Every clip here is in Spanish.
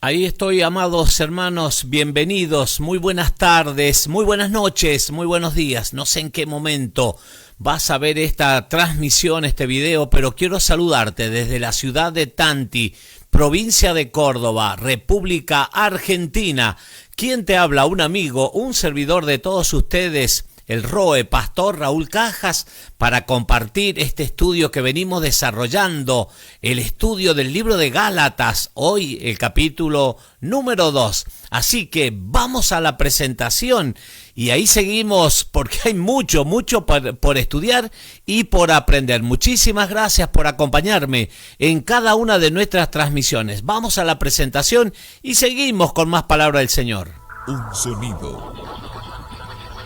Ahí estoy, amados hermanos, bienvenidos, muy buenas tardes, muy buenas noches, muy buenos días. No sé en qué momento vas a ver esta transmisión, este video, pero quiero saludarte desde la ciudad de Tanti, provincia de Córdoba, República Argentina. ¿Quién te habla? Un amigo, un servidor de todos ustedes, el ROE, Pastor Raúl Cajas, para compartir este estudio que venimos desarrollando, el estudio del libro de Gálatas, hoy el capítulo número 2. Así que vamos a la presentación y ahí seguimos porque hay mucho por estudiar y por aprender. Muchísimas gracias por acompañarme en cada una de nuestras transmisiones. Vamos a la presentación y seguimos con más palabra del Señor. Un sonido,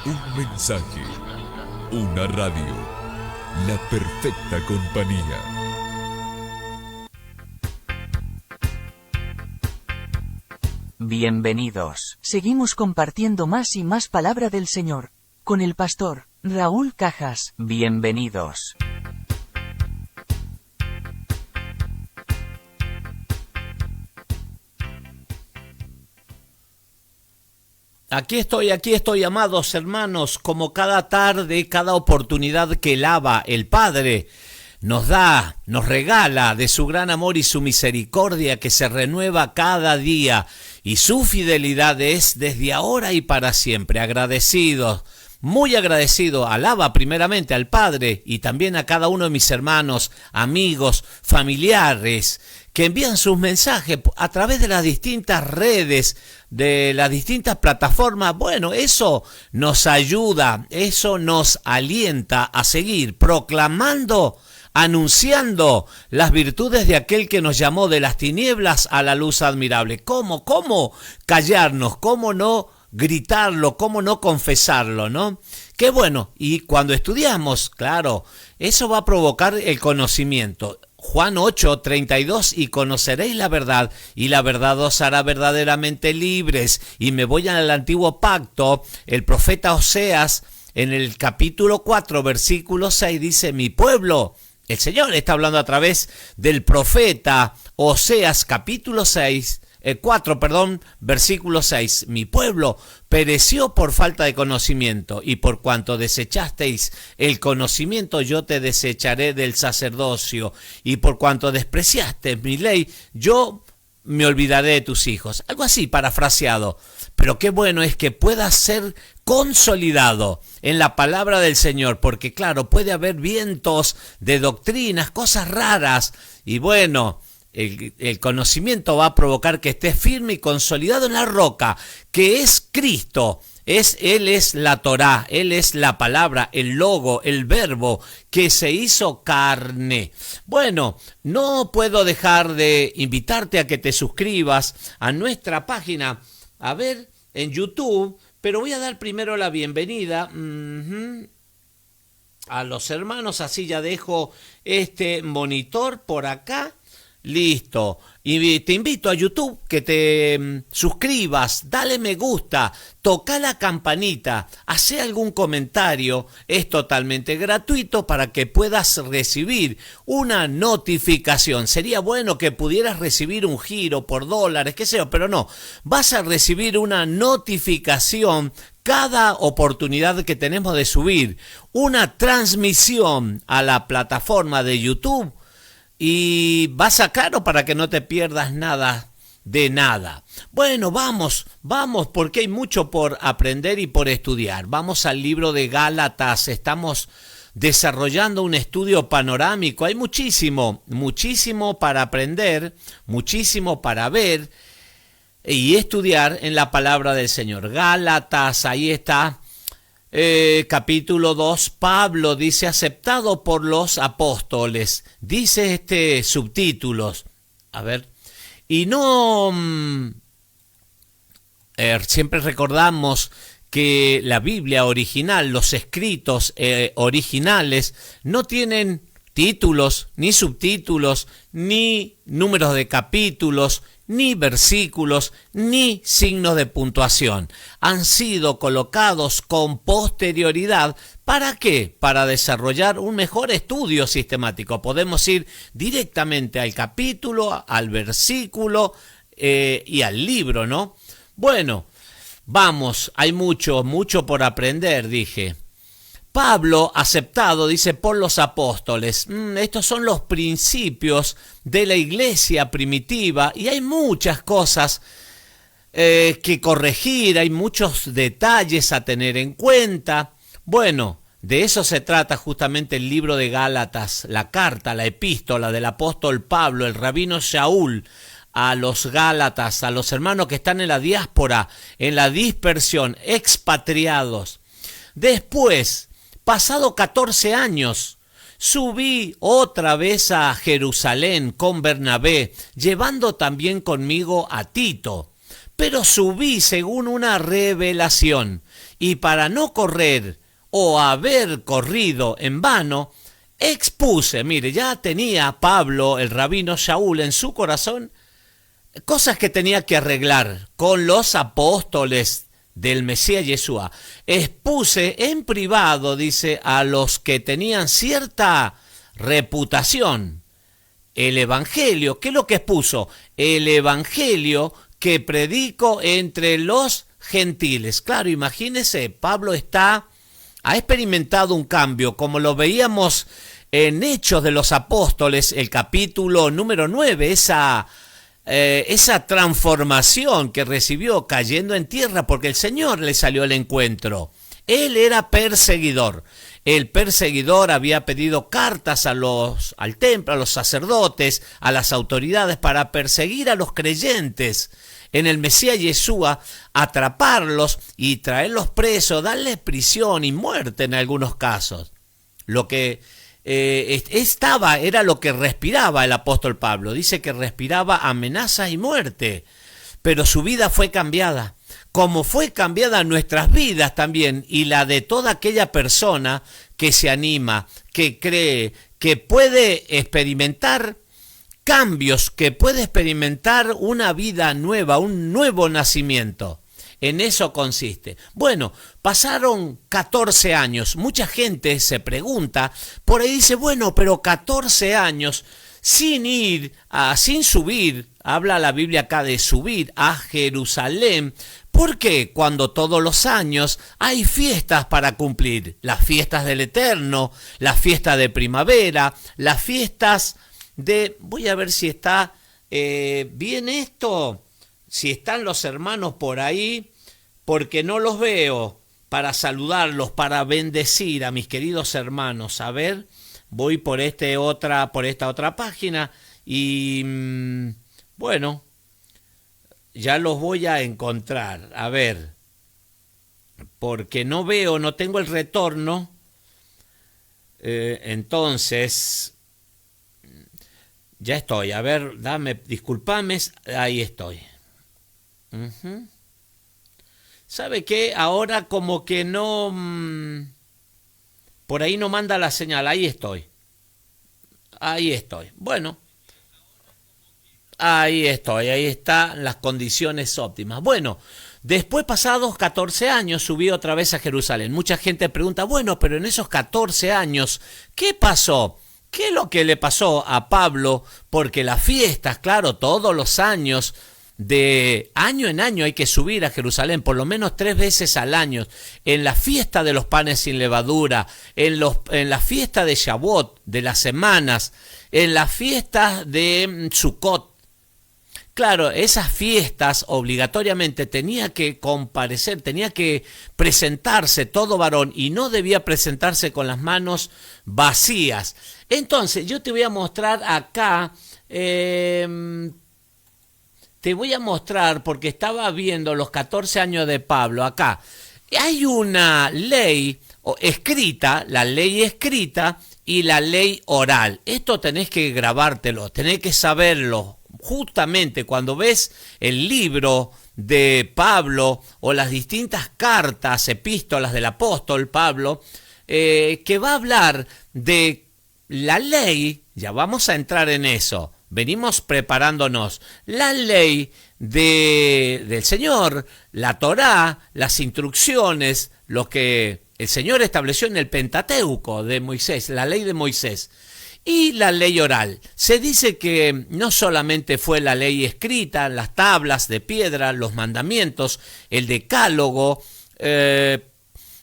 un mensaje, una radio, la perfecta compañía. Bienvenidos. Seguimos compartiendo más y más palabra del Señor, con el pastor Raúl Cajas. Bienvenidos. Aquí estoy, amados hermanos, como cada tarde, cada oportunidad que el Abba, el Padre, nos da, nos regala de su gran amor y su misericordia que se renueva cada día, y su fidelidad es desde ahora y para siempre. Agradecidos, muy agradecido al Abba, primeramente al Padre, y también a cada uno de mis hermanos, amigos, familiares, que envían sus mensajes a través de las distintas redes, de las distintas plataformas. Bueno, eso nos ayuda, eso nos alienta a seguir proclamando, anunciando las virtudes de aquel que nos llamó de las tinieblas a la luz admirable. ¿Cómo callarnos? ¿Cómo no gritarlo? ¿Cómo no confesarlo? ¿No? Qué bueno. Y cuando estudiamos, claro, eso va a provocar el conocimiento. Juan 8:32, y conoceréis la verdad, y la verdad os hará verdaderamente libres. Y me voy al antiguo pacto, el profeta Oseas, en el capítulo 4, versículo 6, dice: mi pueblo, el Señor está hablando a través del profeta Oseas, capítulo 4, versículo 6. Mi pueblo pereció por falta de conocimiento, y por cuanto desechasteis el conocimiento, yo te desecharé del sacerdocio, y por cuanto despreciaste mi ley, yo me olvidaré de tus hijos. Algo así, parafraseado. Pero qué bueno es que pueda ser consolidado en la palabra del Señor, porque claro, puede haber vientos de doctrinas, cosas raras, y bueno, el conocimiento va a provocar que estés firme y consolidado en la roca, que es Cristo. Él es la Torá, Él es la palabra, el logo, el verbo que se hizo carne. Bueno, no puedo dejar de invitarte a que te suscribas a nuestra página, a ver, en YouTube, pero voy a dar primero la bienvenida a los hermanos, así ya dejo este monitor por acá. Listo. Y te invito a YouTube que te suscribas, dale me gusta, toca la campanita, hace algún comentario. Es totalmente gratuito para que puedas recibir una notificación. Sería bueno que pudieras recibir un giro por dólares, qué sé yo, pero no. Vas a recibir una notificación cada oportunidad que tenemos de subir una transmisión a la plataforma de YouTube. Y vas a claro para que no te pierdas nada de nada. Bueno, vamos, porque hay mucho por aprender y por estudiar. Vamos al libro de Gálatas. Estamos desarrollando un estudio panorámico. Hay muchísimo para aprender, muchísimo para ver y estudiar en la palabra del Señor. Gálatas, ahí está. Capítulo 2, Pablo dice: aceptado por los apóstoles. Dice subtítulos. A ver. Y no... siempre recordamos que la Biblia original, los escritos originales, no tienen títulos, ni subtítulos, ni números de capítulos, ni versículos, ni signos de puntuación. Han sido colocados con posterioridad. ¿Para qué? Para desarrollar un mejor estudio sistemático. Podemos ir directamente al capítulo, al versículo, y al libro, ¿no? Bueno, vamos, hay mucho por aprender, dije. Pablo, aceptado, dice, por los apóstoles. Estos son los principios de la iglesia primitiva y hay muchas cosas que corregir, hay muchos detalles a tener en cuenta. Bueno, de eso se trata justamente el libro de Gálatas, la carta, la epístola del apóstol Pablo, el rabino Shaul, a los Gálatas, a los hermanos que están en la diáspora, en la dispersión, expatriados. Después, pasado 14 años, subí otra vez a Jerusalén con Bernabé, llevando también conmigo a Tito. Pero subí según una revelación, y para no correr o haber corrido en vano, expuse, mire, ya tenía Pablo, el rabino Shaul, en su corazón, cosas que tenía que arreglar con los apóstoles del Mesías Yeshua. Expuse en privado, dice, a los que tenían cierta reputación, el evangelio. ¿Qué es lo que expuso? El evangelio que predico entre los gentiles. Claro, imagínese, Pablo ha experimentado un cambio, como lo veíamos en Hechos de los Apóstoles, el capítulo número 9, esa transformación que recibió cayendo en tierra porque el Señor le salió al encuentro. Él era perseguidor. El perseguidor había pedido cartas al templo, a los sacerdotes, a las autoridades para perseguir a los creyentes en el Mesías Yeshua, atraparlos y traerlos presos, darles prisión y muerte en algunos casos. Lo que era lo que respiraba el apóstol Pablo. Dice que respiraba amenazas y muerte, pero su vida fue cambiada, como fue cambiada nuestras vidas también, y la de toda aquella persona que se anima, que cree, que puede experimentar cambios, que puede experimentar una vida nueva, un nuevo nacimiento. En eso consiste. Bueno, pasaron 14 años. Mucha gente se pregunta, por ahí dice, bueno, pero 14 años sin subir, habla la Biblia acá de subir a Jerusalén. ¿Por qué? Cuando todos los años hay fiestas para cumplir. Las fiestas del Eterno, las fiestas de primavera, las fiestas voy a ver si está bien esto, si están los hermanos por ahí, porque no los veo, para saludarlos, para bendecir a mis queridos hermanos. A ver, voy por esta otra página y bueno, ya los voy a encontrar. A ver, porque no tengo el retorno, entonces... Ya estoy, a ver, disculpame, ahí estoy. ¿Sabe qué? Ahora como que no... por ahí no manda la señal, ahí estoy. Bueno, ahí están las condiciones óptimas. Bueno, después pasados 14 años subí otra vez a Jerusalén. Mucha gente pregunta, bueno, pero en esos 14 años, ¿qué pasó? ¿Qué es lo que le pasó a Pablo? Porque las fiestas, claro, todos los años, de año en año hay que subir a Jerusalén, por lo menos 3 veces al año, en la fiesta de los panes sin levadura, en la fiesta de Shavuot, de las semanas, en las fiestas de Sukkot. Claro, esas fiestas obligatoriamente tenía que comparecer, tenía que presentarse todo varón y no debía presentarse con las manos vacías. Entonces, yo te voy a mostrar acá, porque estaba viendo los 14 años de Pablo acá. Hay una ley escrita, la ley escrita y la ley oral. Esto tenés que grabártelo, tenés que saberlo. Justamente cuando ves el libro de Pablo o las distintas cartas, epístolas del apóstol Pablo, que va a hablar de la ley, ya vamos a entrar en eso, venimos preparándonos, la ley del Señor, la Torá, las instrucciones, lo que el Señor estableció en el Pentateuco de Moisés, la ley de Moisés. y la ley oral. Se dice que no solamente fue la ley escrita, las tablas de piedra, los mandamientos, el decálogo,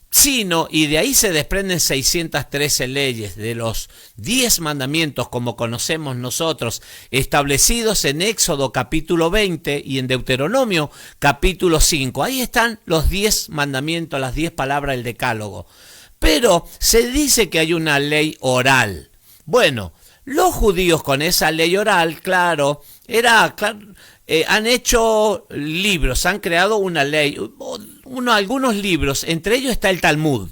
sino, y de ahí se desprenden 613 leyes, de los 10 mandamientos como conocemos nosotros, establecidos en Éxodo capítulo 20 y en Deuteronomio capítulo 5. Ahí están los 10 mandamientos, las 10 palabras del decálogo. Pero se dice que hay una ley oral. Bueno, los judíos con esa ley oral, han hecho libros, han creado una ley, algunos libros, entre ellos está el Talmud,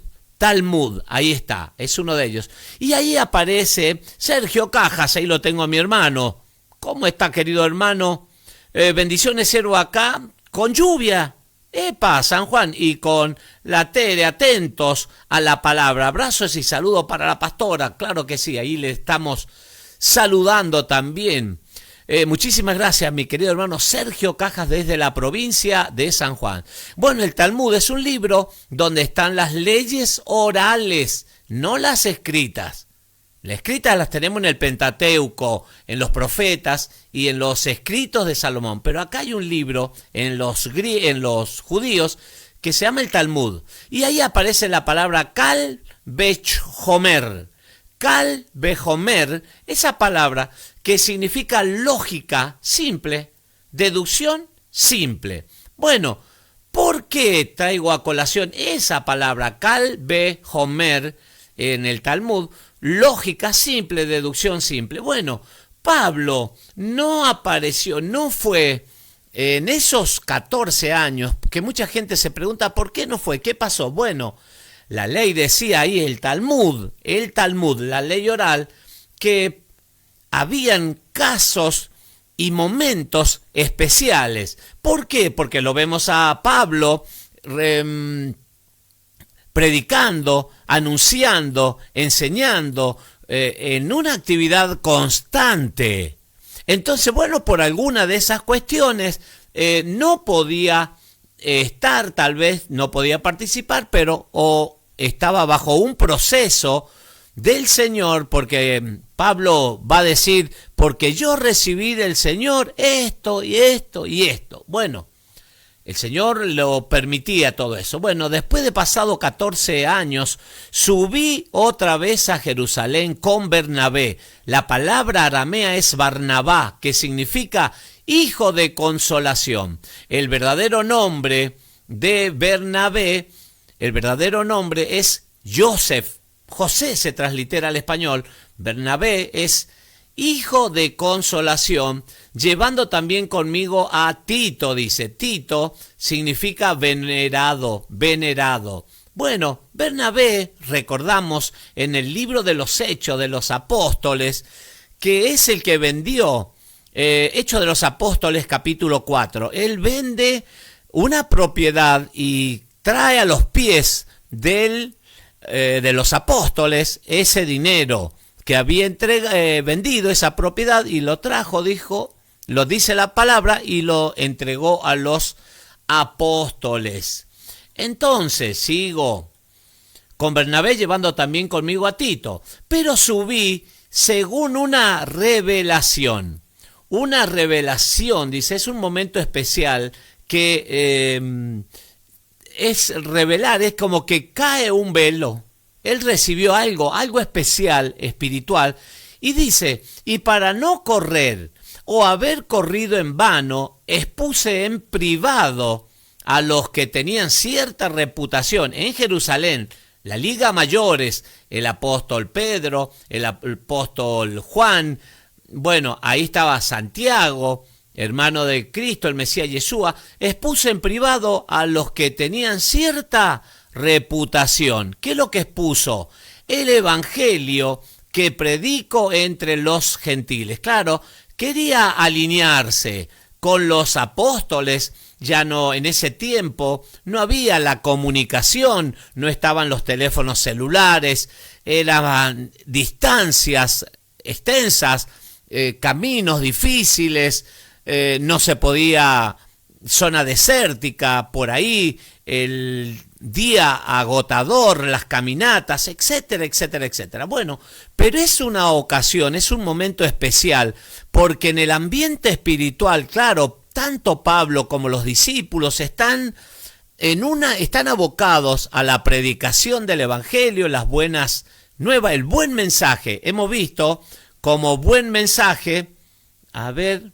ahí está, es uno de ellos. Y ahí aparece Sergio Cajas, ahí lo tengo a mi hermano. ¿Cómo está, querido hermano? Bendiciones, siervo, acá, con lluvia. Epa, San Juan, y con la Tere, atentos a la palabra. Abrazos y saludos para la pastora, claro que sí, ahí le estamos saludando también. Muchísimas gracias, mi querido hermano Sergio Cajas, desde la provincia de San Juan. Bueno, el Talmud es un libro donde están las leyes orales, no las escritas. Las escritas las tenemos en el Pentateuco, en los profetas y en los escritos de Salomón. Pero acá hay un libro en los judíos que se llama el Talmud. Y ahí aparece la palabra Kal Vechomer. Kal Vechomer, esa palabra que significa lógica simple, deducción simple. Bueno, ¿por qué traigo a colación esa palabra Kal Vechomer en el Talmud? Lógica simple, deducción simple. Bueno, Pablo no apareció, no fue en esos 14 años, que mucha gente se pregunta ¿por qué no fue? ¿Qué pasó? Bueno, la ley decía ahí, el Talmud, la ley oral, que habían casos y momentos especiales. ¿Por qué? Porque lo vemos a Pablo predicando, anunciando, enseñando, en una actividad constante. Entonces, bueno, por alguna de esas cuestiones no podía estar, tal vez no podía participar, pero o estaba bajo un proceso del Señor, porque Pablo va a decir, porque yo recibí del Señor esto y esto y esto. Bueno, el Señor lo permitía todo eso. Bueno, después de pasado 14 años, subí otra vez a Jerusalén con Bernabé. La palabra aramea es Barnabá, que significa hijo de consolación. El verdadero nombre de Bernabé, el verdadero nombre es Joseph. José se translitera al español. Bernabé es hijo de consolación, llevando también conmigo a Tito, dice. Tito significa venerado. Bueno, Bernabé, recordamos en el libro de los Hechos de los Apóstoles, que es el que vendió, Hechos de los Apóstoles capítulo 4. Él vende una propiedad y trae a los pies de los apóstoles ese dinero que había vendido, esa propiedad, y lo trajo, lo dice la palabra, y lo entregó a los apóstoles. Entonces sigo con Bernabé, llevando también conmigo a Tito, pero subí según una revelación. Una revelación, dice, es un momento especial que es revelar, es como que cae un velo. Él recibió algo especial, espiritual, y dice, y para no correr o haber corrido en vano, expuse en privado a los que tenían cierta reputación en Jerusalén, la Liga Mayores, el apóstol Pedro, el apóstol Juan, bueno, ahí estaba Santiago, hermano de Cristo, el Mesías Yeshua. Expuse en privado a los que tenían cierta reputación. ¿Qué es lo que expuso? El evangelio que predico entre los gentiles. Claro, quería alinearse con los apóstoles. Ya no, en ese tiempo no había la comunicación, no estaban los teléfonos celulares, eran distancias extensas, caminos difíciles, no se podía zona desértica, por ahí, el día agotador, las caminatas, etcétera, etcétera, etcétera. Bueno, pero es una ocasión, es un momento especial, porque en el ambiente espiritual, claro, tanto Pablo como los discípulos están abocados a la predicación del evangelio, las buenas nuevas, el buen mensaje. Hemos visto como buen mensaje, a ver,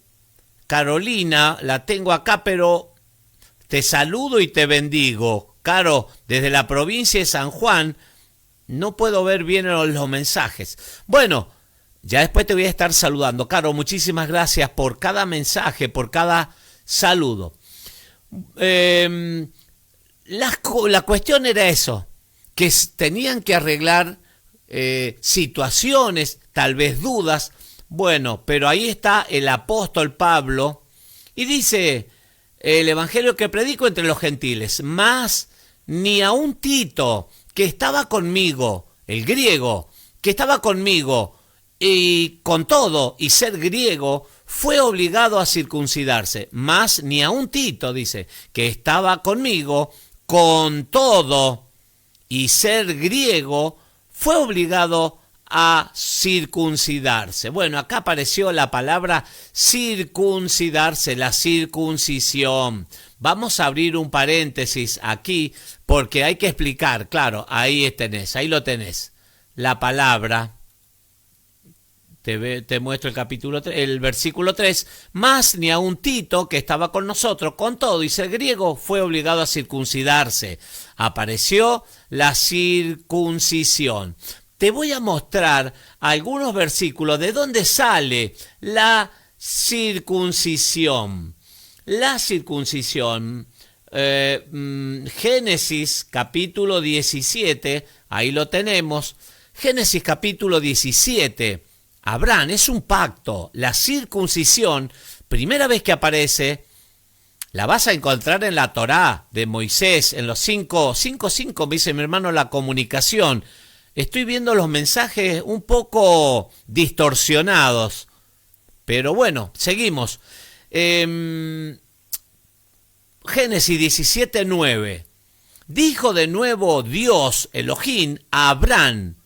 Carolina, la tengo acá, pero te saludo y te bendigo. Caro, desde la provincia de San Juan, no puedo ver bien los mensajes. Bueno, ya después te voy a estar saludando. Caro, muchísimas gracias por cada mensaje, por cada saludo. La cuestión era eso, que tenían que arreglar situaciones, tal vez dudas. Bueno, pero ahí está el apóstol Pablo y dice, el evangelio que predico entre los gentiles, más ni a un Tito que estaba conmigo, el griego, que estaba conmigo y con todo y ser griego, fue obligado a circuncidarse, más ni a un Tito, dice, que estaba conmigo, con todo y ser griego, fue obligado a circuncidarse. Bueno, acá apareció la palabra circuncidarse, la circuncisión. Vamos a abrir un paréntesis aquí porque hay que explicar, claro, ahí lo tenés. La palabra, te muestro el capítulo 3, el versículo 3, más ni a un Tito que estaba con nosotros, con todo y ser griego, fue obligado a circuncidarse. Apareció la circuncisión. Te voy a mostrar algunos versículos de dónde sale la circuncisión. La circuncisión, Génesis capítulo 17, ahí lo tenemos. Génesis capítulo 17, Abraham, es un pacto. La circuncisión, primera vez que aparece, la vas a encontrar en la Torá de Moisés, en los 5, me dice mi hermano, la comunicación. Estoy viendo los mensajes un poco distorsionados, pero bueno, seguimos. Génesis 17:9. Dijo de nuevo Dios, Elohim, a Abraham,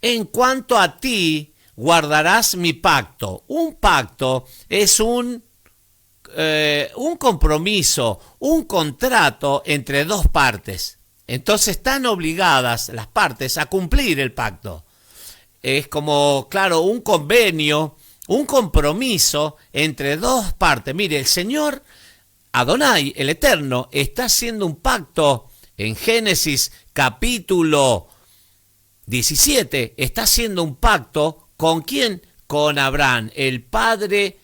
en cuanto a ti guardarás mi pacto. Un pacto es un compromiso, un contrato entre dos partes. Entonces están obligadas las partes a cumplir el pacto. Es como, claro, un convenio, un compromiso entre dos partes. Mire, el Señor Adonai, el Eterno, está haciendo un pacto en Génesis capítulo 17. Está haciendo un pacto ¿con quién? Con Abraham, el padre,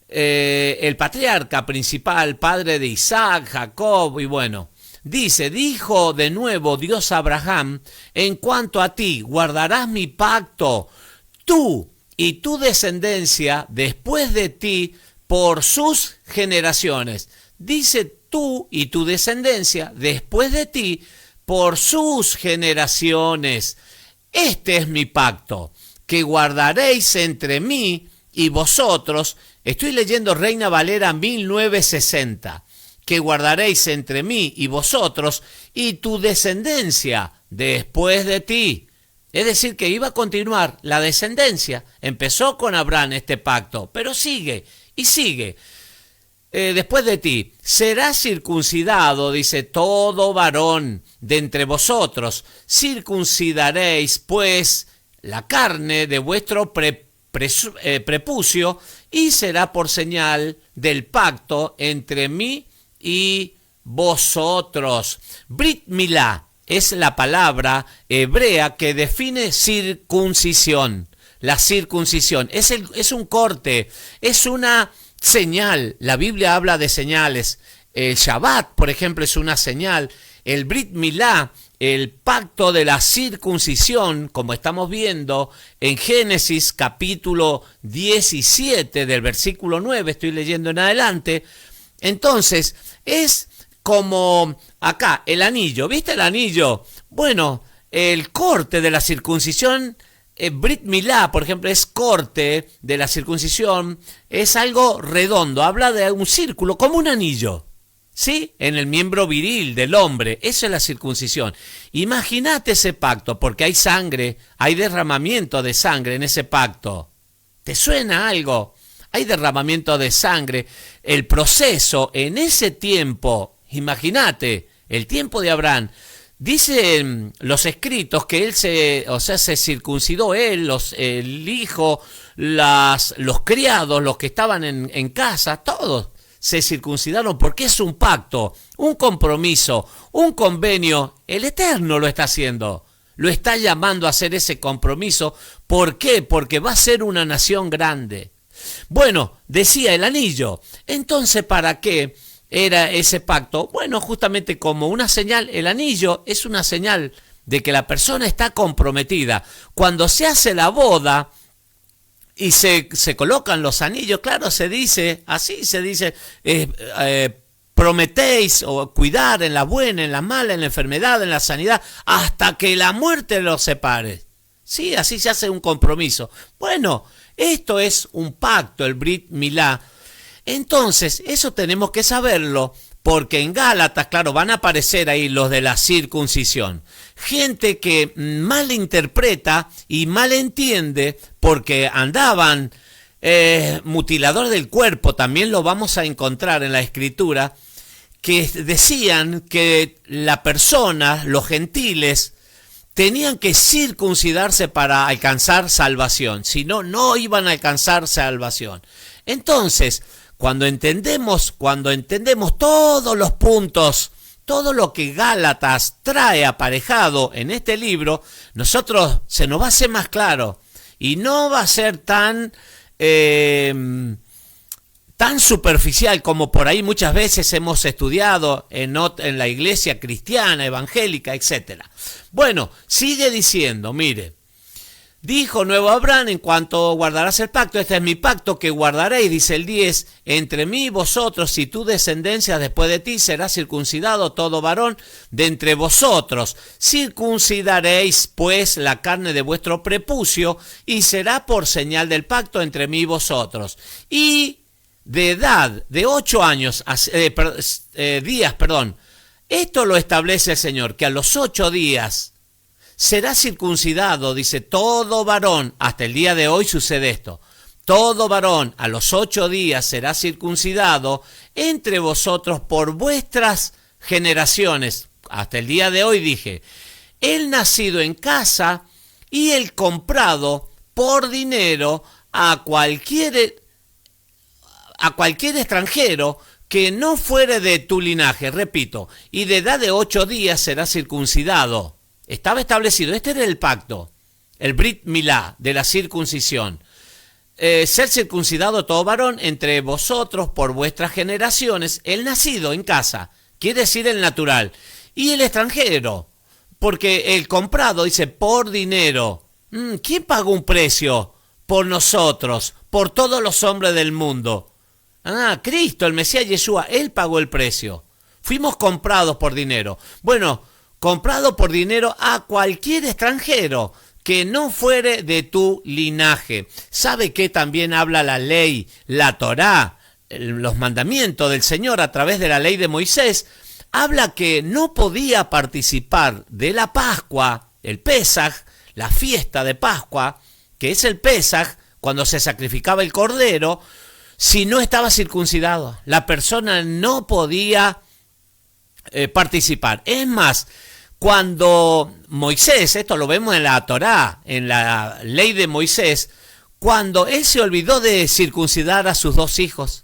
el patriarca principal, padre de Isaac, Jacob y bueno. Dijo de nuevo Dios a Abraham, en cuanto a ti guardarás mi pacto, tú y tu descendencia después de ti por sus generaciones. Dice tú y tu descendencia después de ti por sus generaciones. Este es mi pacto, que guardaréis entre mí y vosotros. Estoy leyendo Reina Valera 1960. Que guardaréis entre mí y vosotros y tu descendencia después de ti. Es decir, que iba a continuar la descendencia. Empezó con Abraham este pacto, pero sigue y sigue. Después de ti, será circuncidado, dice, todo varón de entre vosotros. Circuncidaréis, pues, la carne de vuestro prepucio y será por señal del pacto entre mí y vosotros. Brit Milá es la palabra hebrea que define circuncisión. La circuncisión es un corte, es una señal. La Biblia habla de señales. El Shabbat, por ejemplo, es una señal. El Brit Milá, el pacto de la circuncisión, como estamos viendo en Génesis capítulo 17 del versículo 9, estoy leyendo en adelante. Entonces, es como acá, el anillo. ¿Viste el anillo? Bueno, el corte de la circuncisión Brit Milá, por ejemplo, es corte de la circuncisión, es algo redondo, habla de un círculo, como un anillo, ¿sí? En el miembro viril del hombre, eso es la circuncisión. Imagínate ese pacto, porque hay sangre, hay derramamiento de sangre en ese pacto. ¿Te suena algo? Hay derramamiento de sangre. El proceso en ese tiempo, imagínate, el tiempo de Abraham. Dicen los escritos que él se circuncidó él, el hijo, los criados, los que estaban en casa, todos se circuncidaron porque es un pacto, un compromiso, un convenio. El Eterno lo está haciendo, lo está llamando a hacer ese compromiso. ¿Por qué? Porque va a ser una nación grande. Bueno, decía el anillo. Entonces, ¿para qué era ese pacto? Bueno, justamente como una señal. El anillo es una señal de que la persona está comprometida. Cuando se hace la boda y se colocan los anillos, claro, se dice, prometéis o cuidar en la buena, en la mala, en la enfermedad, en la sanidad, hasta que la muerte los separe. Sí, así se hace un compromiso. Bueno, esto es un pacto, el Brit Milá. Entonces, eso tenemos que saberlo, porque en Gálatas, claro, van a aparecer ahí los de la circuncisión. Gente que malinterpreta y malentiende, porque andaban mutilador del cuerpo, también lo vamos a encontrar en la Escritura, que decían que la persona, los gentiles, tenían que circuncidarse para alcanzar salvación, si no, no iban a alcanzar salvación. Entonces, cuando entendemos todos los puntos, todo lo que Gálatas trae aparejado en este libro, nosotros se nos va a hacer más claro y no va a ser tan superficial como por ahí muchas veces hemos estudiado en la iglesia cristiana, evangélica, etc. Bueno, sigue diciendo, mire, dijo nuevo Abraham, en cuanto guardarás el pacto, este es mi pacto que guardaréis, dice el 10, entre mí y vosotros y tu descendencia después de ti será circuncidado todo varón de entre vosotros. Circuncidaréis pues la carne de vuestro prepucio y será por señal del pacto entre mí y vosotros. Y de edad de 8 días, esto lo establece el Señor, que a los 8 días será circuncidado, dice, todo varón. Hasta el día de hoy sucede esto. Todo varón a los 8 días será circuncidado entre vosotros por vuestras generaciones. Hasta el día de hoy dije, el nacido en casa y el comprado por dinero a cualquier extranjero que no fuere de tu linaje, repito, y de edad de 8 días será circuncidado. Estaba establecido, este era el pacto, el Brit Milá de la circuncisión. Ser circuncidado todo varón entre vosotros por vuestras generaciones, el nacido en casa, quiere decir el natural, y el extranjero, porque el comprado dice por dinero. ¿Quién pagó un precio por nosotros, por todos los hombres del mundo? Cristo, el Mesías Yeshua, Él pagó el precio. Fuimos comprados por dinero. Bueno, comprado por dinero a cualquier extranjero que no fuere de tu linaje. ¿Sabe qué también habla la ley, la Torá, los mandamientos del Señor a través de la ley de Moisés? Habla que no podía participar de la Pascua, el Pesaj, la fiesta de Pascua, que es el Pesaj, cuando se sacrificaba el cordero, si no estaba circuncidado. La persona no podía participar. Es más, cuando Moisés, esto lo vemos en la Torá, en la ley de Moisés, cuando él se olvidó de circuncidar a sus 2 hijos,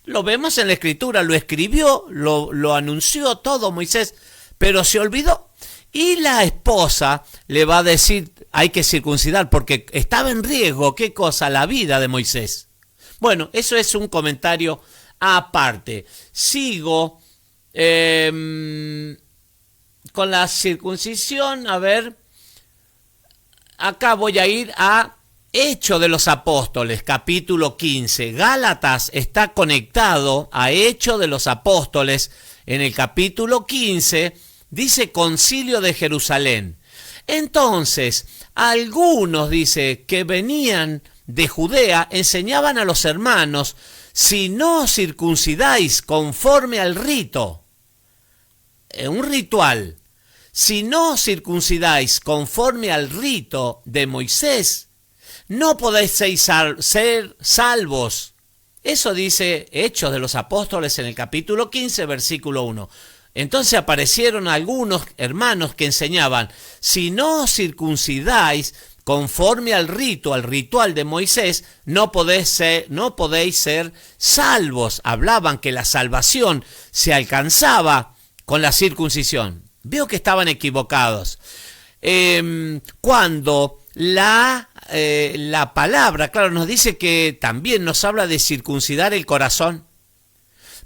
lo vemos en la Escritura, lo escribió, lo anunció todo Moisés, pero se olvidó. Y la esposa le va a decir, hay que circuncidar, porque estaba en riesgo, ¿qué cosa? La vida de Moisés. Bueno, eso es un comentario aparte. Sigo con la circuncisión, a ver, acá voy a ir a Hechos de los Apóstoles, capítulo 15. Gálatas está conectado a Hechos de los Apóstoles. En el capítulo 15 dice Concilio de Jerusalén. Entonces, algunos, dice, que venían de Judea, enseñaban a los hermanos, si no circuncidáis conforme al rito, un ritual, si no circuncidáis conforme al rito de Moisés, no podéis ser salvos. Eso dice Hechos de los Apóstoles en el capítulo 15, versículo 1. Entonces aparecieron algunos hermanos que enseñaban, si no circuncidáis conforme al rito, al ritual de Moisés, no podéis ser salvos. Hablaban que la salvación se alcanzaba con la circuncisión. Veo que estaban equivocados. Cuando la palabra, claro, nos dice que también nos habla de circuncidar el corazón.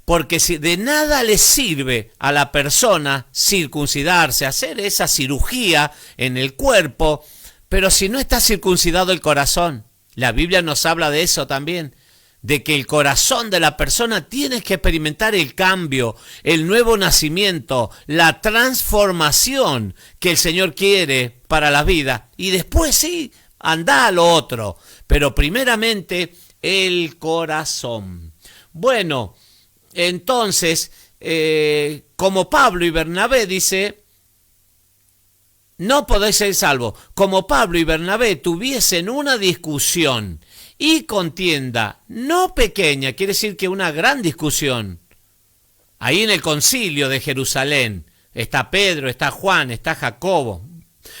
Porque si de nada le sirve a la persona circuncidarse, hacer esa cirugía en el cuerpo, pero si no está circuncidado el corazón, la Biblia nos habla de eso también, de que el corazón de la persona tiene que experimentar el cambio, el nuevo nacimiento, la transformación que el Señor quiere para la vida. Y después sí, anda a lo otro, pero primeramente el corazón. Bueno, entonces, como Pablo y Bernabé dice, no podéis ser salvos. Como Pablo y Bernabé tuviesen una discusión y contienda, no pequeña, quiere decir que una gran discusión. Ahí en el concilio de Jerusalén está Pedro, está Juan, está Jacobo.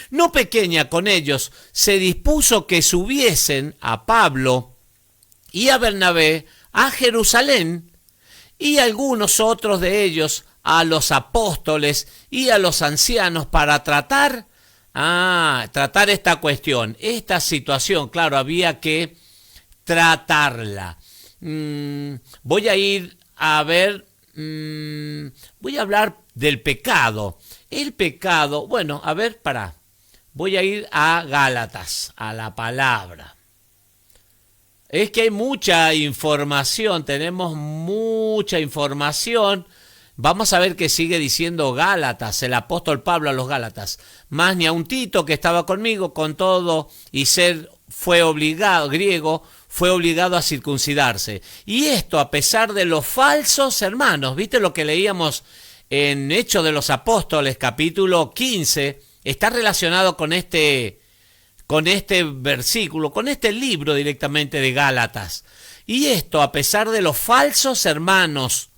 No pequeña con ellos, se dispuso que subiesen a Pablo y a Bernabé a Jerusalén, y algunos otros de ellos a los apóstoles y a los ancianos para tratar esta cuestión, esta situación. Claro, había que tratarla. Voy a ir a ver, voy a hablar del pecado. El pecado, bueno, a ver, voy a ir a Gálatas, a la palabra. Es que hay mucha información, tenemos mucha información. Vamos a ver qué sigue diciendo Gálatas, el apóstol Pablo a los Gálatas. Más ni a un Tito que estaba conmigo, con todo y fue obligado a circuncidarse. Y esto a pesar de los falsos hermanos. ¿Viste lo que leíamos en Hechos de los Apóstoles, capítulo 15? Está relacionado con este versículo, con este libro directamente de Gálatas. Y esto a pesar de los falsos hermanos.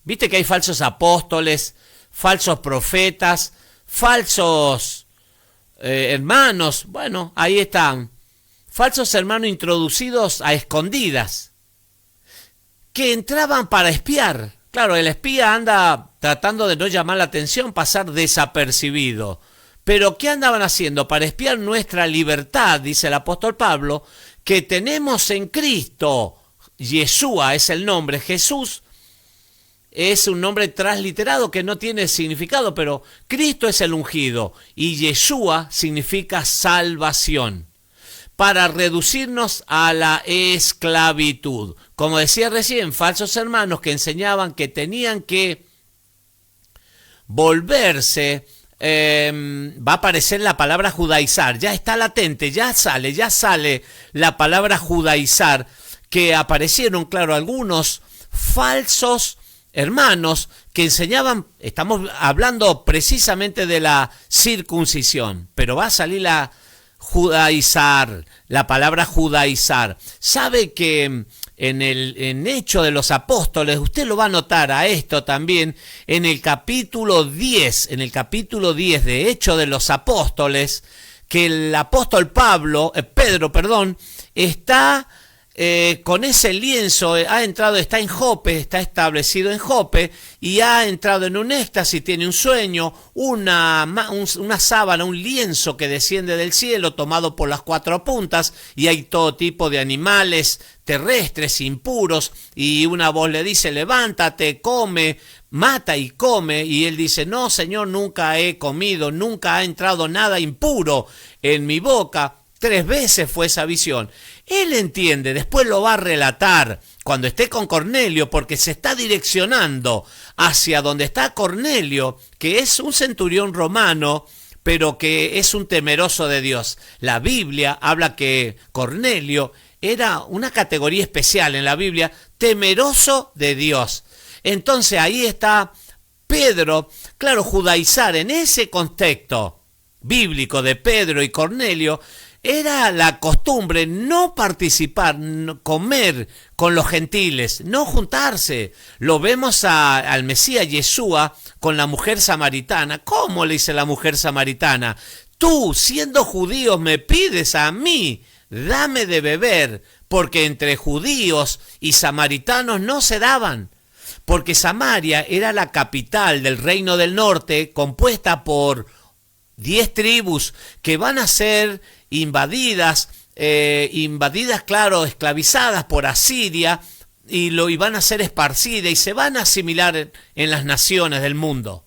Viste que hay falsos apóstoles, falsos profetas, falsos hermanos. Bueno, ahí están. Falsos hermanos introducidos a escondidas, que entraban para espiar. Claro, el espía anda tratando de no llamar la atención, pasar desapercibido. Pero ¿qué andaban haciendo? Para espiar nuestra libertad, dice el apóstol Pablo, que tenemos en Cristo. Yeshua es el nombre, Jesús es un nombre transliterado que no tiene significado, pero Cristo es el ungido y Yeshua significa salvación, para reducirnos a la esclavitud. Como decía recién, falsos hermanos que enseñaban que tenían que volverse. Va a aparecer la palabra judaizar, ya está latente, ya sale la palabra judaizar, que aparecieron, claro, algunos falsos hermanos que enseñaban, estamos hablando precisamente de la circuncisión, pero va a salir la judaizar, la palabra judaizar. Sabe que en Hechos de los Apóstoles, usted lo va a notar a esto también, en el capítulo 10 de Hechos de los Apóstoles, que el apóstol Pedro, está con ese lienzo, está en Jope, está establecido en Jope, y ha entrado en un éxtasis, tiene un sueño, una sábana, un lienzo que desciende del cielo, tomado por las cuatro puntas, y hay todo tipo de animales terrestres, impuros, y una voz le dice, levántate, come, mata y come, y él dice, no, Señor, nunca he comido, nunca ha entrado nada impuro en mi boca. 3 veces fue esa visión. Él entiende, después lo va a relatar cuando esté con Cornelio, porque se está direccionando hacia donde está Cornelio, que es un centurión romano, pero que es un temeroso de Dios. La Biblia habla que Cornelio era una categoría especial en la Biblia, temeroso de Dios. Entonces ahí está Pedro, claro, judaizar en ese contexto bíblico de Pedro y Cornelio, era la costumbre no participar, no comer con los gentiles, no juntarse. Lo vemos al Mesías Yeshua con la mujer samaritana. ¿Cómo le dice la mujer samaritana? Tú, siendo judío, me pides a mí, dame de beber, porque entre judíos y samaritanos no se daban. Porque Samaria era la capital del reino del norte, compuesta por 10 tribus que van a ser invadidas, claro, esclavizadas por Asiria, y van a ser esparcidas y se van a asimilar en las naciones del mundo.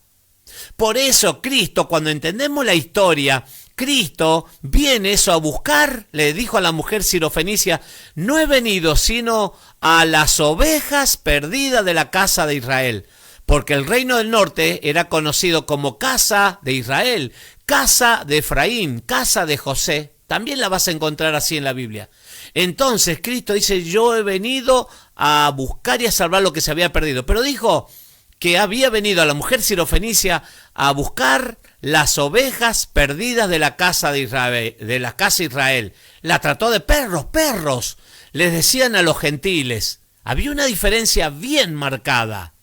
Por eso Cristo, cuando entendemos la historia, Cristo viene eso a buscar, le dijo a la mujer sirofenicia, no he venido sino a las ovejas perdidas de la casa de Israel, porque el reino del norte era conocido como casa de Israel, casa de Efraín, casa de José. También la vas a encontrar así en la Biblia. Entonces Cristo dice, yo he venido a buscar y a salvar lo que se había perdido. Pero dijo que había venido a la mujer sirofenicia a buscar las ovejas perdidas de la casa de Israel, de la casa de Israel. La trató de perros, les decían a los gentiles. Había una diferencia bien marcada.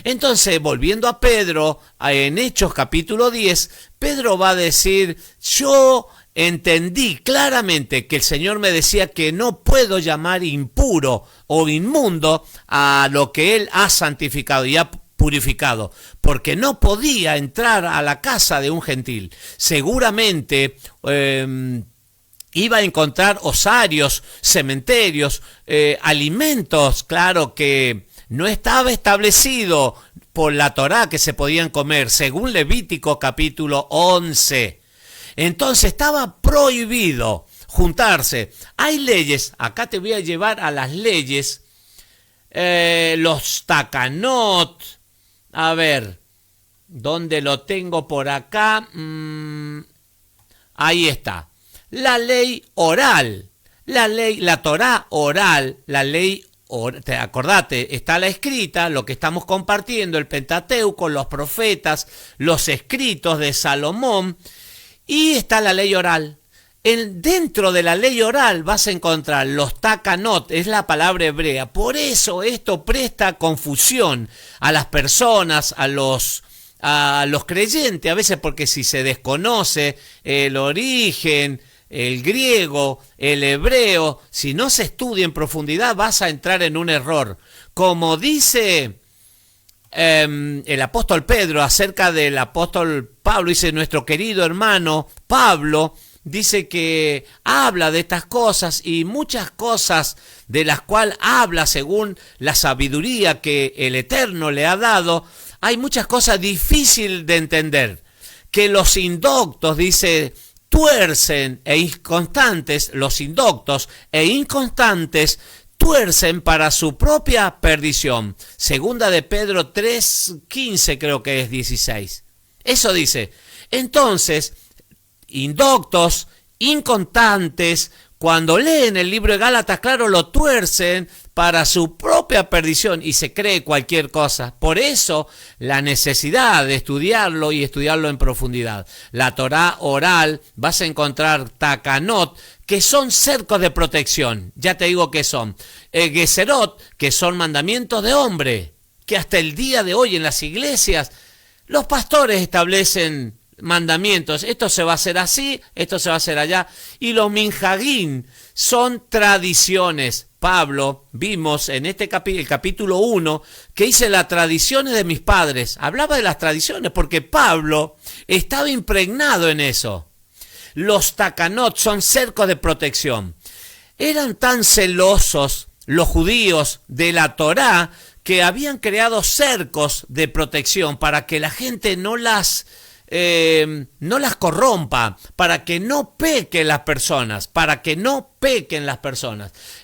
Entonces, volviendo a Pedro, en Hechos capítulo 10, Pedro va a decir, yo entendí claramente que el Señor me decía que no puedo llamar impuro o inmundo a lo que Él ha santificado y ha purificado, porque no podía entrar a la casa de un gentil. Seguramente iba a encontrar osarios, cementerios, alimentos, claro, que no estaba establecido por la Torá que se podían comer, según Levítico capítulo 11. Entonces estaba prohibido juntarse. Hay leyes, acá te voy a llevar a las leyes, los takanot, a ver, ¿dónde lo tengo por acá? Ahí está. La ley oral, la Torá oral, la ley acordate, está la escrita, lo que estamos compartiendo, el Pentateuco, los profetas, los escritos de Salomón, y está la ley oral. Dentro de la ley oral vas a encontrar los takanot, es la palabra hebrea. Por eso esto presta confusión a las personas, a los creyentes, a veces porque si se desconoce el origen, el griego, el hebreo, si no se estudia en profundidad vas a entrar en un error. Como dice el apóstol Pedro acerca del apóstol Pablo, dice nuestro querido hermano Pablo, dice que habla de estas cosas y muchas cosas de las cuales habla según la sabiduría que el Eterno le ha dado, hay muchas cosas difíciles de entender, que los indoctos, dice, tuercen e inconstantes, los indoctos e inconstantes tuercen para su propia perdición. Segunda de Pedro 3:15 creo que es 16. Eso dice. Entonces, indoctos, inconstantes, cuando leen el libro de Gálatas, claro, lo tuercen para su propia perdición y se cree cualquier cosa. Por eso, la necesidad de estudiarlo y estudiarlo en profundidad. La Torá oral, vas a encontrar takanot, que son cercos de protección. Ya te digo que son. Geserot, que son mandamientos de hombre, que hasta el día de hoy en las iglesias, los pastores establecen mandamientos, esto se va a hacer así, esto se va a hacer allá, y los minjagín son tradiciones. Pablo, vimos en este el capítulo 1, que dice las tradiciones de mis padres, hablaba de las tradiciones porque Pablo estaba impregnado en eso. Los takanot son cercos de protección. Eran tan celosos los judíos de la Torá que habían creado cercos de protección para que la gente no las no las corrompa, para que no pequen las personas,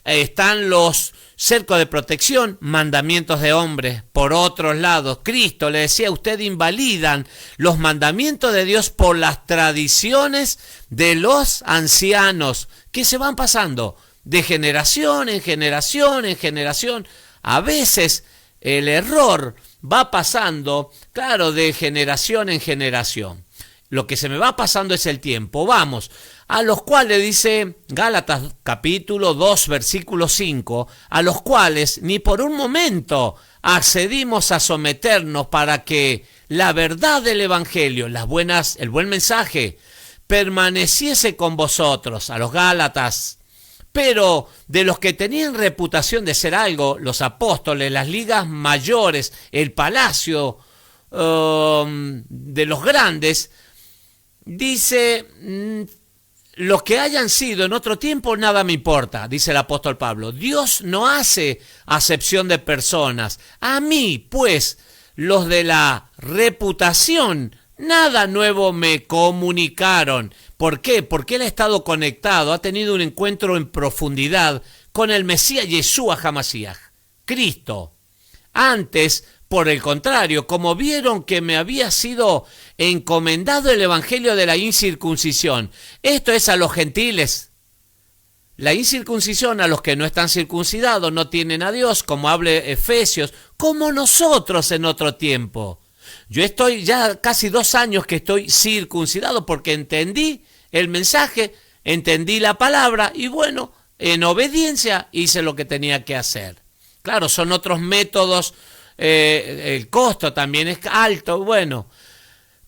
Están los cercos de protección, mandamientos de hombres. Por otros lados, Cristo le decía, usted invalidan los mandamientos de Dios por las tradiciones de los ancianos, que se van pasando de generación en generación en generación. A veces el error va pasando, claro, de generación en generación. Lo que se me va pasando es el tiempo. Vamos, a los cuales dice Gálatas capítulo 2, versículo 5, a los cuales ni por un momento accedimos a someternos para que la verdad del Evangelio, el buen mensaje, permaneciese con vosotros, a los Gálatas. Pero de los que tenían reputación de ser algo, los apóstoles, las ligas mayores, el palacio de los grandes, dice, los que hayan sido en otro tiempo, nada me importa, dice el apóstol Pablo. Dios no hace acepción de personas. A mí, pues, los de la reputación, nada nuevo me comunicaron. ¿Por qué? Porque él ha estado conectado, ha tenido un encuentro en profundidad con el Mesías Yeshua HaMashiach, Cristo. Antes, por el contrario, como vieron que me había sido encomendado el evangelio de la incircuncisión, esto es a los gentiles. La incircuncisión a los que no están circuncidados, no tienen a Dios, como hable Efesios, como nosotros en otro tiempo. Yo estoy ya casi 2 años que estoy circuncidado porque entendí el mensaje, entendí la palabra y bueno, en obediencia hice lo que tenía que hacer. Claro, son otros métodos, el costo también es alto, bueno,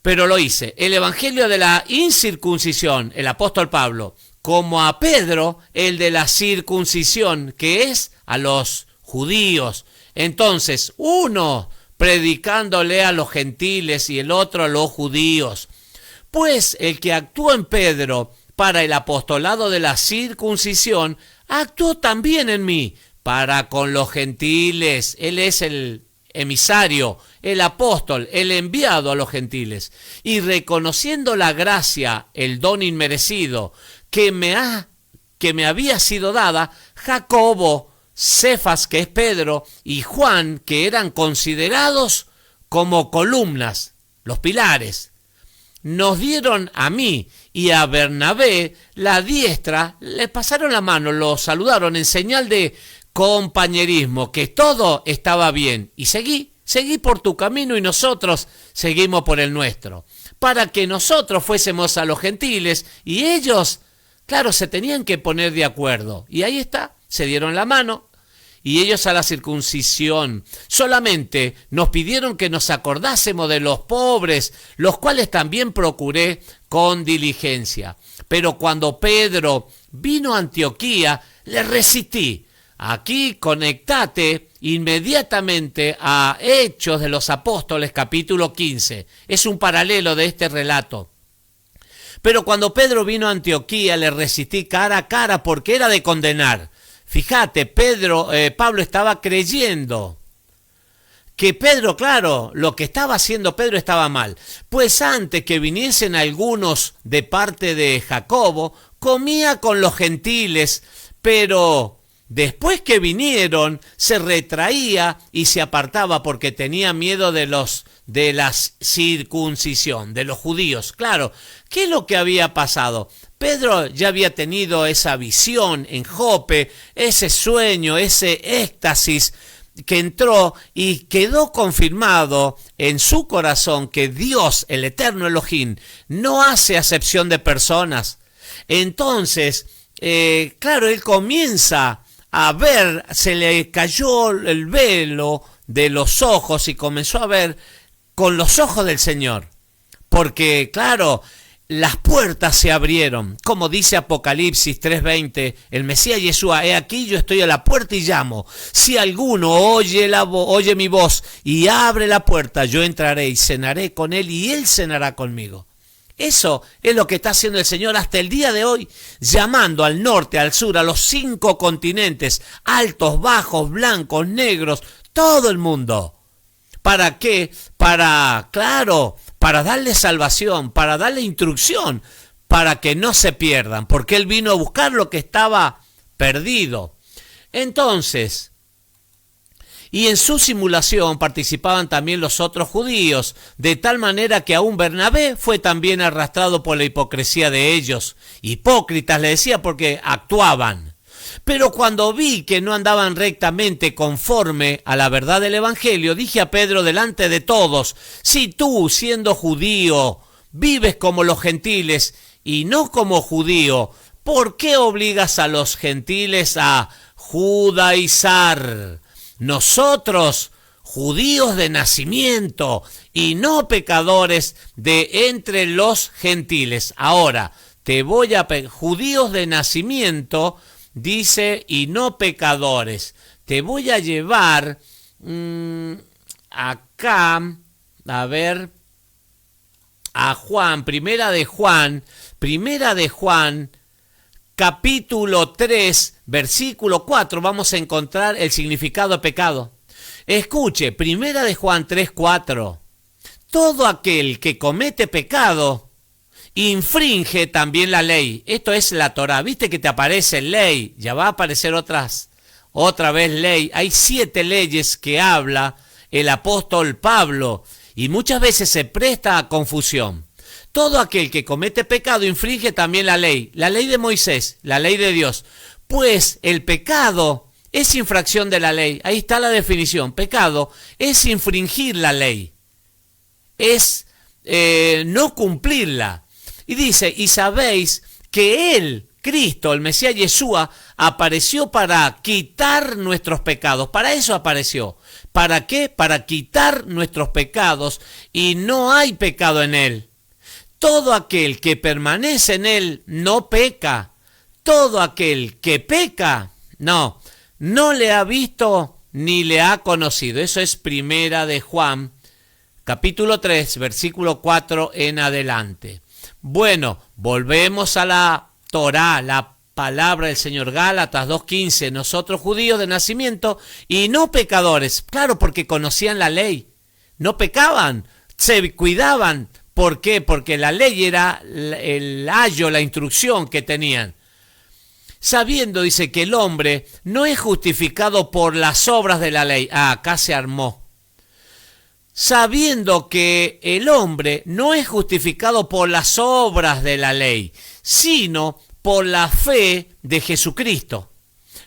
pero lo hice. El evangelio de la incircuncisión, el apóstol Pablo, como a Pedro, el de la circuncisión, que es a los judíos. Entonces, uno predicándole a los gentiles y el otro a los judíos. Pues el que actuó en Pedro para el apostolado de la circuncisión, actuó también en mí para con los gentiles. Él es el emisario, el apóstol, el enviado a los gentiles. Y reconociendo la gracia, el don inmerecido que me había sido dada, Jacobo, Cefas, que es Pedro, y Juan, que eran considerados como columnas, los pilares, nos dieron a mí y a Bernabé la diestra, les pasaron la mano, los saludaron en señal de compañerismo, que todo estaba bien. Y seguí por tu camino y nosotros seguimos por el nuestro, para que nosotros fuésemos a los gentiles y ellos, claro, se tenían que poner de acuerdo. Y ahí está, se dieron la mano. Y ellos a la circuncisión. Solamente nos pidieron que nos acordásemos de los pobres, los cuales también procuré con diligencia. Pero cuando Pedro vino a Antioquía, le resistí. Aquí conectate inmediatamente a Hechos de los Apóstoles, capítulo 15. Es un paralelo de este relato. Pero cuando Pedro vino a Antioquía, le resistí cara a cara porque era de condenar. Fíjate, Pablo estaba creyendo que Pedro, claro, lo que estaba haciendo Pedro estaba mal. Pues antes que viniesen algunos de parte de Jacobo, comía con los gentiles, pero después que vinieron, se retraía y se apartaba porque tenía miedo de la circuncisión, de los judíos. Claro, ¿qué es lo que había pasado? Pedro ya había tenido esa visión en Jope, ese sueño, ese éxtasis que entró y quedó confirmado en su corazón que Dios, el eterno Elohim, no hace acepción de personas. Entonces, claro, él comienza a ver, se le cayó el velo de los ojos y comenzó a ver con los ojos del Señor. Porque, claro, las puertas se abrieron, como dice Apocalipsis 3:20, el Mesías Yeshua, he aquí yo estoy a la puerta y llamo. Si alguno oye mi voz y abre la puerta, yo entraré y cenaré con él y él cenará conmigo. Eso es lo que está haciendo el Señor hasta el día de hoy, llamando al norte, al sur, a los 5 continentes, altos, bajos, blancos, negros, todo el mundo. ¿Para qué? Para para darle salvación, para darle instrucción, para que no se pierdan, porque Él vino a buscar lo que estaba perdido. Entonces, y en su simulación participaban también los otros judíos, de tal manera que aún Bernabé fue también arrastrado por la hipocresía de ellos. Hipócritas, le decía, porque actuaban. Pero cuando vi que no andaban rectamente conforme a la verdad del Evangelio, dije a Pedro delante de todos: si tú, siendo judío, vives como los gentiles y no como judío, ¿por qué obligas a los gentiles a judaizar? Nosotros, judíos de nacimiento y no pecadores de entre los gentiles. Ahora, judíos de nacimiento, dice, y no pecadores. Te voy a llevar acá, a ver, a Juan, Primera de Juan, capítulo 3, versículo 4, vamos a encontrar el significado de pecado. Escuche, Primera de Juan 3, 4. Todo aquel que comete pecado infringe también la ley. Esto es la Torá. ¿Viste que te aparece ley? Ya va a aparecer otra vez ley. Hay 7 leyes que habla el apóstol Pablo y muchas veces se presta a confusión. Todo aquel que comete pecado infringe también la ley de Moisés, la ley de Dios. Pues el pecado es infracción de la ley. Ahí está la definición. Pecado es infringir la ley, es no cumplirla. Y dice, y sabéis que Él, Cristo, el Mesías Yeshua, apareció para quitar nuestros pecados. Para eso apareció. ¿Para qué? Para quitar nuestros pecados, y no hay pecado en Él. Todo aquel que permanece en Él no peca. Todo aquel que peca, no le ha visto ni le ha conocido. Eso es Primera de Juan, capítulo 3, versículo 4 en adelante. Bueno, volvemos a la Torá, la palabra del Señor. Gálatas 2:15, nosotros judíos de nacimiento y no pecadores. Claro, porque conocían la ley, no pecaban, se cuidaban. ¿Por qué? Porque la ley era el ayo, la instrucción que tenían. Sabiendo, dice, que el hombre no es justificado por las obras de la ley. Acá se armó. Sabiendo que el hombre no es justificado por las obras de la ley, sino por la fe de Jesucristo.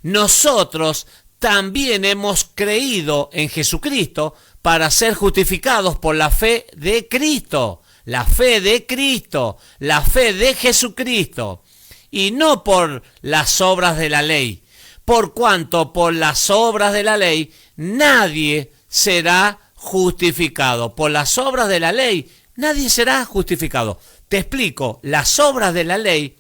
Nosotros también hemos creído en Jesucristo para ser justificados por la fe de Cristo. La fe de Cristo, la fe de Jesucristo, y no por las obras de la ley, por cuanto por las obras de la ley nadie será justificado. Por las obras de la ley nadie será justificado. Te explico, las obras de la ley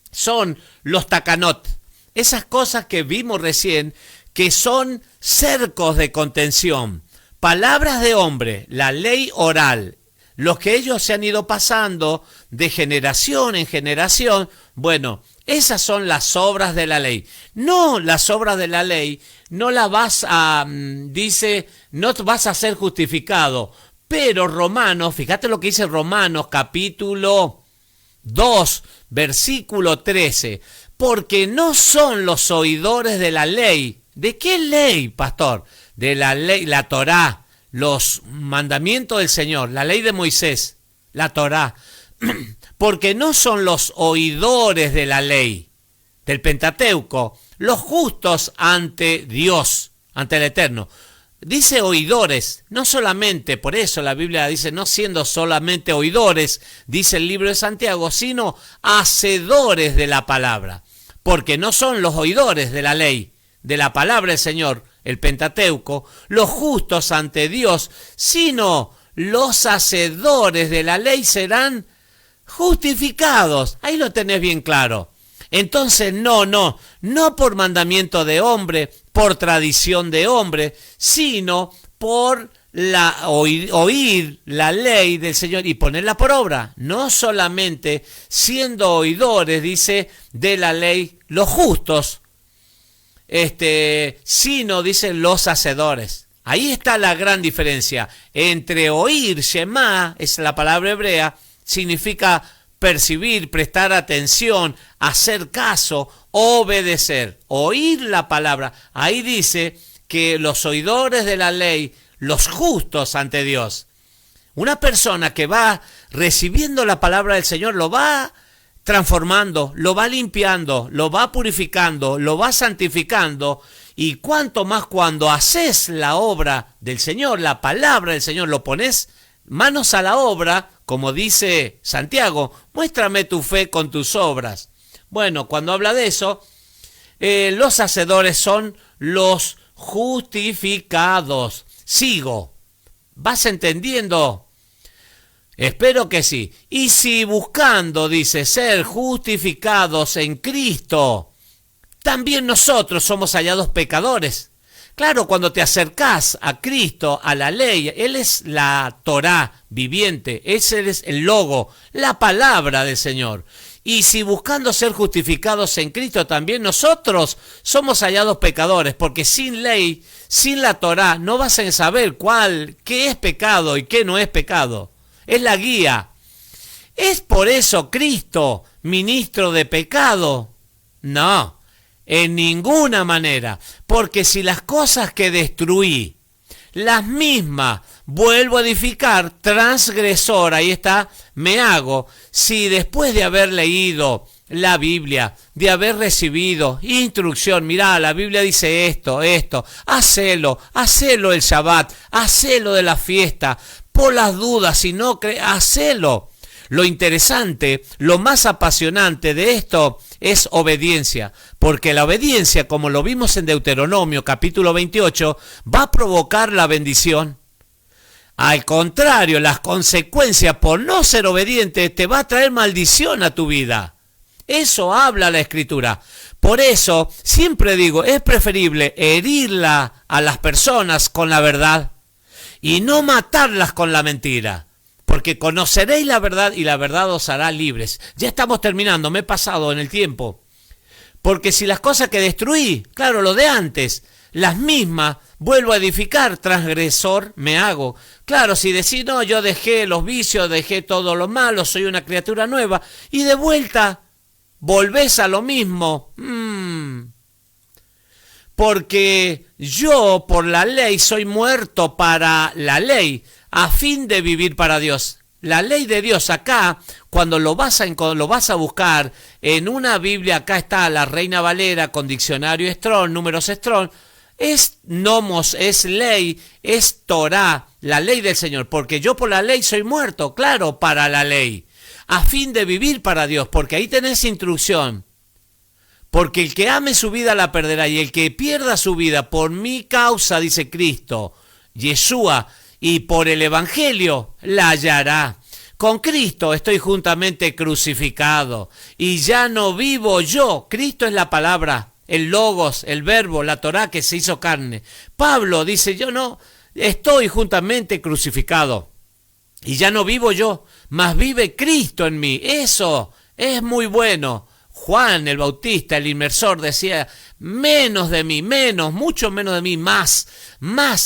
son los takanot, esas cosas que vimos recién, que son cercos de contención, palabras de hombre, la ley oral, los que ellos se han ido pasando de generación en generación. Bueno, esas son las obras de la ley. No, las obras de la ley no las vas a, no vas a ser justificado. Pero Romanos, fíjate lo que dice Romanos capítulo 2, versículo 13. Porque no son los oidores de la ley. ¿De qué ley, pastor? De la ley, la Torá, los mandamientos del Señor, la ley de Moisés, la Torá. Porque no son los oidores de la ley, del Pentateuco, los justos ante Dios, ante el Eterno. Dice oidores, no solamente, por eso la Biblia dice, no siendo solamente oidores, dice el libro de Santiago, sino hacedores de la palabra. Porque no son los oidores de la ley, de la palabra del Señor, el Pentateuco, los justos ante Dios, sino los hacedores de la ley serán justificados. Ahí lo tenés bien claro. Entonces no por mandamiento de hombre, por tradición de hombre, sino por oír la ley del Señor y ponerla por obra. No solamente siendo oidores, dice, de la ley, los justos, sino, dice, los hacedores. Ahí está la gran diferencia entre oír, Shema, es la palabra hebrea, significa percibir, prestar atención, hacer caso, obedecer, oír la palabra. Ahí dice que los oidores de la ley, los justos ante Dios, una persona que va recibiendo la palabra del Señor, lo va transformando, lo va limpiando, lo va purificando, lo va santificando, y cuanto más cuando haces la obra del Señor, la palabra del Señor, lo pones manos a la obra, como dice Santiago, muéstrame tu fe con tus obras. Bueno, cuando habla de eso, los hacedores son los justificados. Sigo. ¿Vas entendiendo? Espero que sí. Y si buscando, dice, ser justificados en Cristo, también nosotros somos hallados pecadores. Claro, cuando te acercás a Cristo, a la ley, Él es la Torá viviente, ese es el logo, la palabra del Señor. Y si buscando ser justificados en Cristo, también nosotros somos hallados pecadores, porque sin ley, sin la Torá, no vas a saber qué es pecado y qué no es pecado. Es la guía. ¿Es por eso Cristo ministro de pecado? No. En ninguna manera, porque si las cosas que destruí, las mismas vuelvo a edificar, transgresor, ahí está, me hago, si después de haber leído la Biblia, de haber recibido instrucción, mirá, la Biblia dice esto, hacelo el Shabbat, hacelo de la fiesta, por las dudas, si no crees, hacelo. Lo interesante, lo más apasionante de esto es obediencia, porque la obediencia, como lo vimos en Deuteronomio capítulo 28, va a provocar la bendición. Al contrario, las consecuencias por no ser obediente te va a traer maldición a tu vida. Eso habla la Escritura. Por eso, siempre digo, es preferible herirla a las personas con la verdad y no matarlas con la mentira. Porque conoceréis la verdad y la verdad os hará libres. Ya estamos terminando, me he pasado en el tiempo. Porque si las cosas que destruí, claro, lo de antes, las mismas, vuelvo a edificar, transgresor me hago. Claro, si decís, no, yo dejé los vicios, dejé todo lo malo, soy una criatura nueva, y de vuelta volvés a lo mismo. Porque yo por la ley soy muerto para la ley, a fin de vivir para Dios. La ley de Dios acá, cuando lo vas a buscar en una Biblia, acá está la Reina Valera con diccionario Strong, números Strong, es nomos, es ley, es Torá, la ley del Señor, porque yo por la ley soy muerto, claro, para la ley, a fin de vivir para Dios, porque ahí tenés instrucción. Porque el que ame su vida la perderá, y el que pierda su vida por mi causa, dice Cristo, Yeshua, y por el Evangelio la hallará. Con Cristo estoy juntamente crucificado, y ya no vivo yo. Cristo es la palabra, el Logos, el Verbo, la Torá que se hizo carne. Pablo dice, yo no, estoy juntamente crucificado, y ya no vivo yo, mas vive Cristo en mí. Eso es muy bueno. Juan el Bautista, el inmersor, decía, menos de mí, mucho menos de mí, más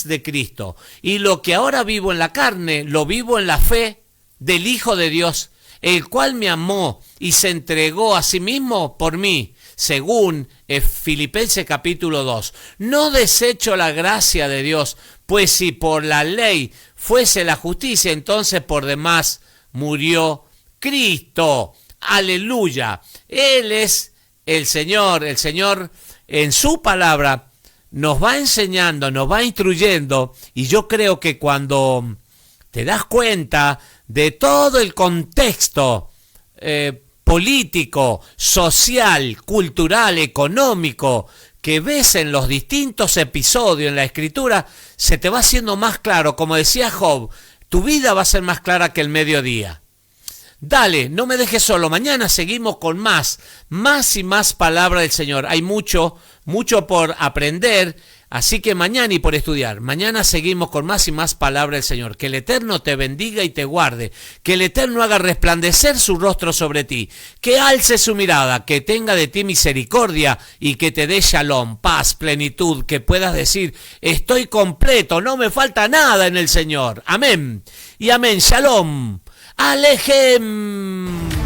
de Cristo. Y lo que ahora vivo en la carne, lo vivo en la fe del Hijo de Dios, el cual me amó y se entregó a sí mismo por mí, según Filipenses capítulo 2. No desecho la gracia de Dios, pues si por la ley fuese la justicia, entonces por demás murió Cristo. Aleluya. Él es el Señor en su palabra nos va enseñando, nos va instruyendo, y yo creo que cuando te das cuenta de todo el contexto político, social, cultural, económico que ves en los distintos episodios en la Escritura, se te va haciendo más claro. Como decía Job, tu vida va a ser más clara que el mediodía. Dale, no me dejes solo. Mañana seguimos con más y más palabra del Señor. Hay mucho por aprender. Así que mañana y por estudiar, mañana seguimos con más y más palabra del Señor. Que el Eterno te bendiga y te guarde, que el Eterno haga resplandecer su rostro sobre ti, que alce su mirada, que tenga de ti misericordia y que te dé shalom, paz, plenitud, que puedas decir, estoy completo, no me falta nada en el Señor. Amén y amén, shalom, alejem.